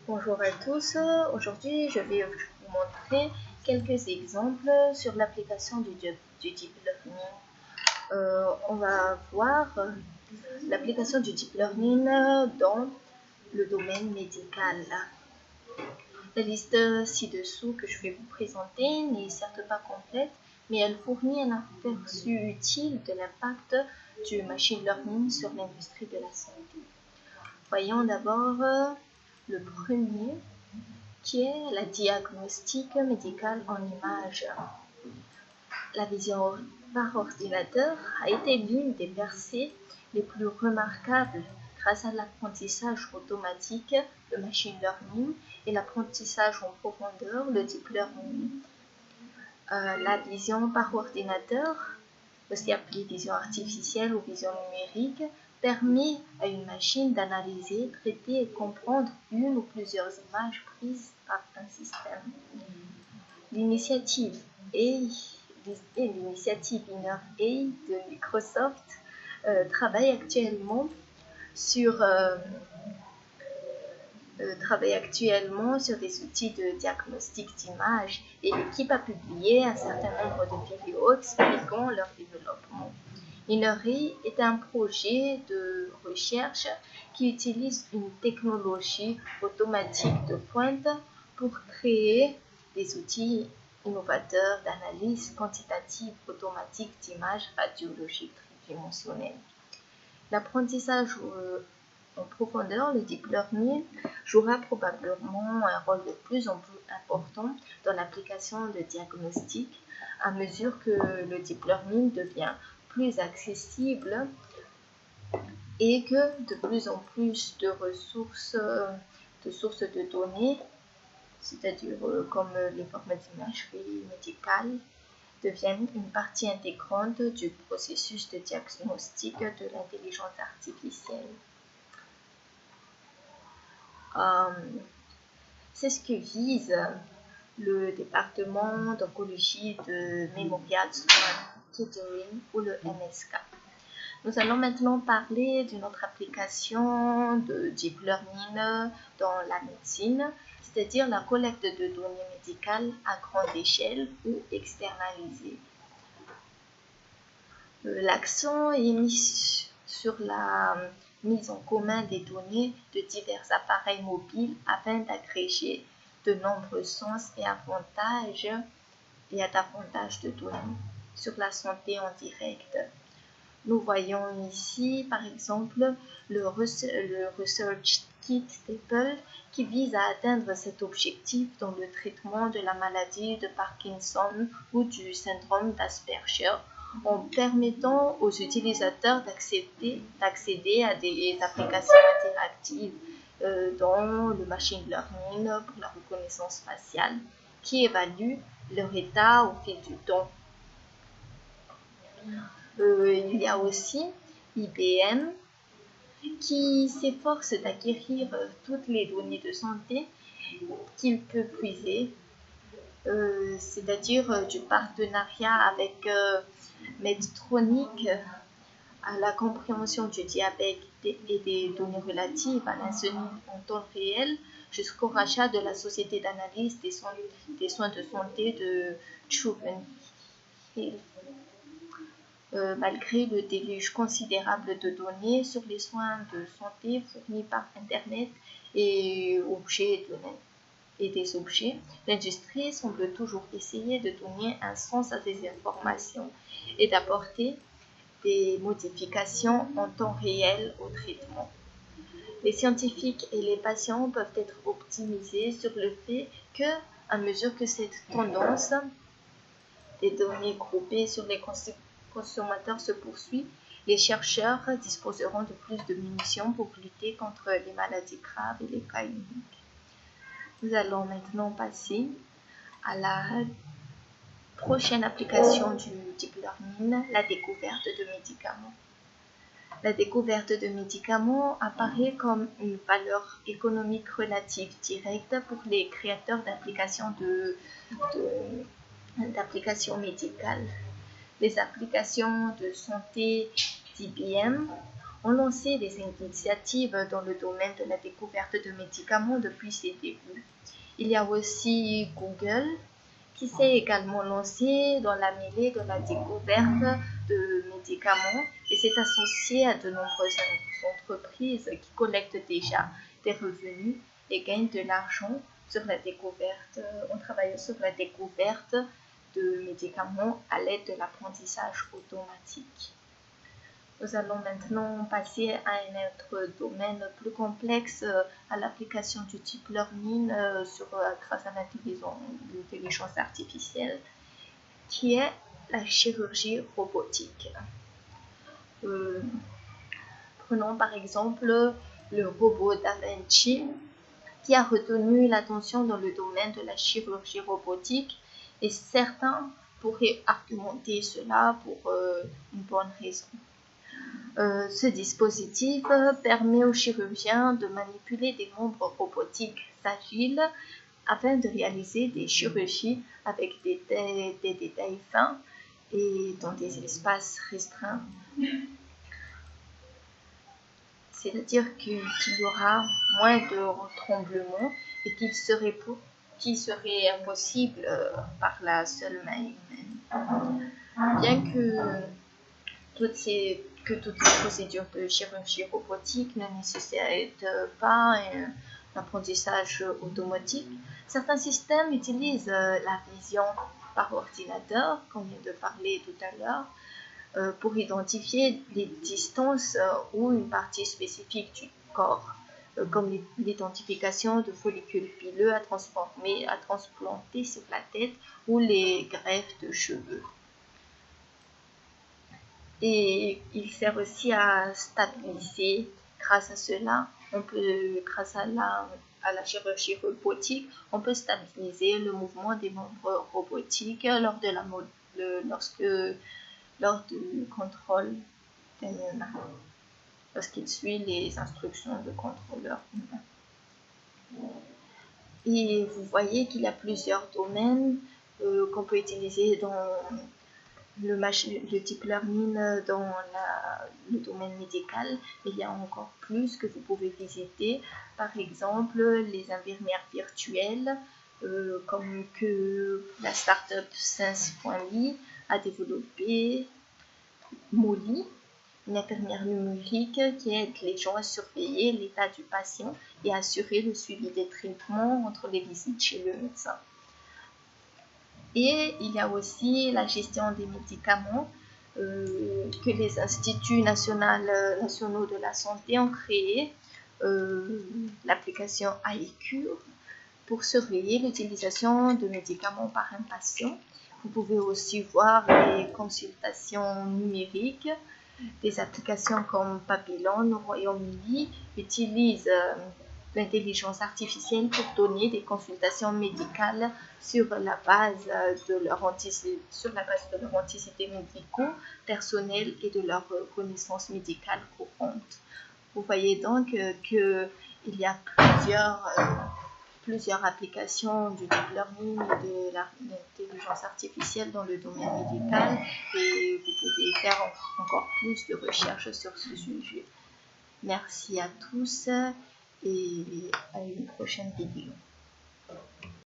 Bonjour à tous, aujourd'hui je vais vous montrer quelques exemples sur l'application du Deep Learning. On va voir l'application du Deep Learning dans le domaine médical. La liste ci-dessous que je vais vous présenter n'est certes pas complète, mais elle fournit un aperçu utile de l'impact du machine learning sur l'industrie de la santé. Voyons d'abord le premier, qui est la diagnostic médicale en images. La vision par ordinateur a été l'une des percées les plus remarquables grâce à l'apprentissage automatique, le machine learning, et l'apprentissage en profondeur, le deep learning. La vision par ordinateur, aussi appelée vision artificielle ou vision numérique, permet à une machine d'analyser, traiter et comprendre une ou plusieurs images prises par un système. L'initiative InnerA de Microsoft travaille actuellement sur des outils de diagnostic d'images et l'équipe a publié un certain nombre de vidéos expliquant leur développement. InnerA est un projet de recherche qui utilise une technologie automatique de pointe pour créer des outils innovateurs d'analyse quantitative automatique d'images radiologiques tridimensionnelles. L'apprentissage en profondeur, le deep learning, jouera probablement un rôle de plus en plus important dans l'application de diagnostic à mesure que le deep learning devient plus accessible et que de plus en plus de sources de données, c'est-à-dire comme les formats d'imagerie médicale, deviennent une partie intégrante du processus de diagnostic de l'intelligence artificielle. C'est ce que vise le département d'oncologie de Memorial Sloan Kettering ou le MSK. Nous allons maintenant parler d'une autre application de deep learning dans la médecine, c'est-à-dire la collecte de données médicales à grande échelle ou externalisée. L'accent est mis sur la mise en commun des données de divers appareils mobiles afin d'agréger de nombreux sens et davantage de données sur la santé en direct. Nous voyons ici, par exemple, le Research Kit Table qui vise à atteindre cet objectif dans le traitement de la maladie de Parkinson ou du syndrome d'Asperger, en permettant aux utilisateurs d'accéder à des applications interactives dans le machine learning pour la reconnaissance faciale qui évalue leur état au fil du temps. Il y a aussi IBM qui s'efforce d'acquérir toutes les données de santé qu'il peut puiser, c'est-à-dire du partenariat avec Medtronic à la compréhension du diabète et des données relatives à l'insuline en temps réel jusqu'au rachat de la société d'analyse des soins de santé de Chuven Hill. Malgré le déluge considérable de données sur les soins de santé fournis par Internet et des objets, l'industrie semble toujours essayer de donner un sens à ces informations et d'apporter des modifications en temps réel au traitement. Les scientifiques et les patients peuvent être optimisés sur le fait que, à mesure que cette tendance des données groupées sur les consommateurs se poursuit, les chercheurs disposeront de plus de munitions pour lutter contre les maladies graves et les cas uniques. Nous allons maintenant passer à la prochaine application du deep learning, la découverte de médicaments. La découverte de médicaments apparaît comme une valeur économique relative directe pour les créateurs d'applications d'applications médicales. Les applications de santé d'IBM ont lancé des initiatives dans le domaine de la découverte de médicaments depuis ses débuts. Il y a aussi Google, qui s'est également lancé dans la mêlée de la découverte de médicaments et s'est associé à de nombreuses entreprises qui collectent déjà des revenus et gagnent de l'argent sur la découverte, en travaillant sur la découverte de médicaments à l'aide de l'apprentissage automatique. Nous allons maintenant passer à un autre domaine plus complexe, à l'application du deep learning grâce à l'intelligence artificielle, qui est la chirurgie robotique. Prenons par exemple le robot Da Vinci, qui a retenu l'attention dans le domaine de la chirurgie robotique, et certains pourraient argumenter cela pour une bonne raison. Ce dispositif permet aux chirurgiens de manipuler des membres robotiques agiles afin de réaliser des chirurgies avec des détails fins et dans des espaces restreints. C'est-à-dire qu'il y aura moins de tremblements et qu'il serait impossible par la seule main humaine. Bien que toutes ces procédures de chirurgie robotique ne nécessitent pas un apprentissage automatique, certains systèmes utilisent la vision par ordinateur, comme on vient de parler tout à l'heure, pour identifier les distances ou une partie spécifique du corps, comme l'identification de follicules pileux à transplanter sur la tête ou les greffes de cheveux. Et il sert aussi à stabiliser. Grâce à cela, grâce à la chirurgie robotique, on peut stabiliser le mouvement des membres robotiques lors du contrôle d'un humain, lorsqu'il suit les instructions de contrôleur humain. Et vous voyez qu'il y a plusieurs domaines qu'on peut utiliser dans le deep learning dans le domaine médical. Il y a encore plus que vous pouvez visiter, par exemple les infirmières virtuelles, comme que la startup Sense.ly a développé Molly, une infirmière numérique qui aide les gens à surveiller l'état du patient et assurer le suivi des traitements entre les visites chez le médecin. Et il y a aussi la gestion des médicaments que les instituts nationaux de la santé ont créé, l'application iCure, pour surveiller l'utilisation de médicaments par un patient. Vous pouvez aussi voir les consultations numériques. Des applications comme Papillon au Royaume-Uni utilisent l'intelligence artificielle pour donner des consultations médicales sur la base de leur antécédents médicaux personnels et de leur connaissance médicale courante. Vous voyez donc qu'il y a plusieurs applications du deep learning et de l'intelligence artificielle dans le domaine médical, et vous pouvez faire encore plus de recherches sur ce sujet. Merci à tous et à une prochaine vidéo.